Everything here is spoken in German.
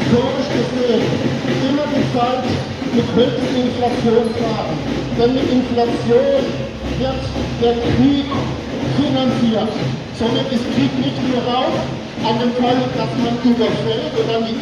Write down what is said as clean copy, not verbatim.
historisch gesehen immer die Zeit mit höchsten Inflationsraten. Denn mit Inflation wird der Krieg finanziert. Somit ist Krieg nicht nur raus an dem Fall, dass man überfällt oder die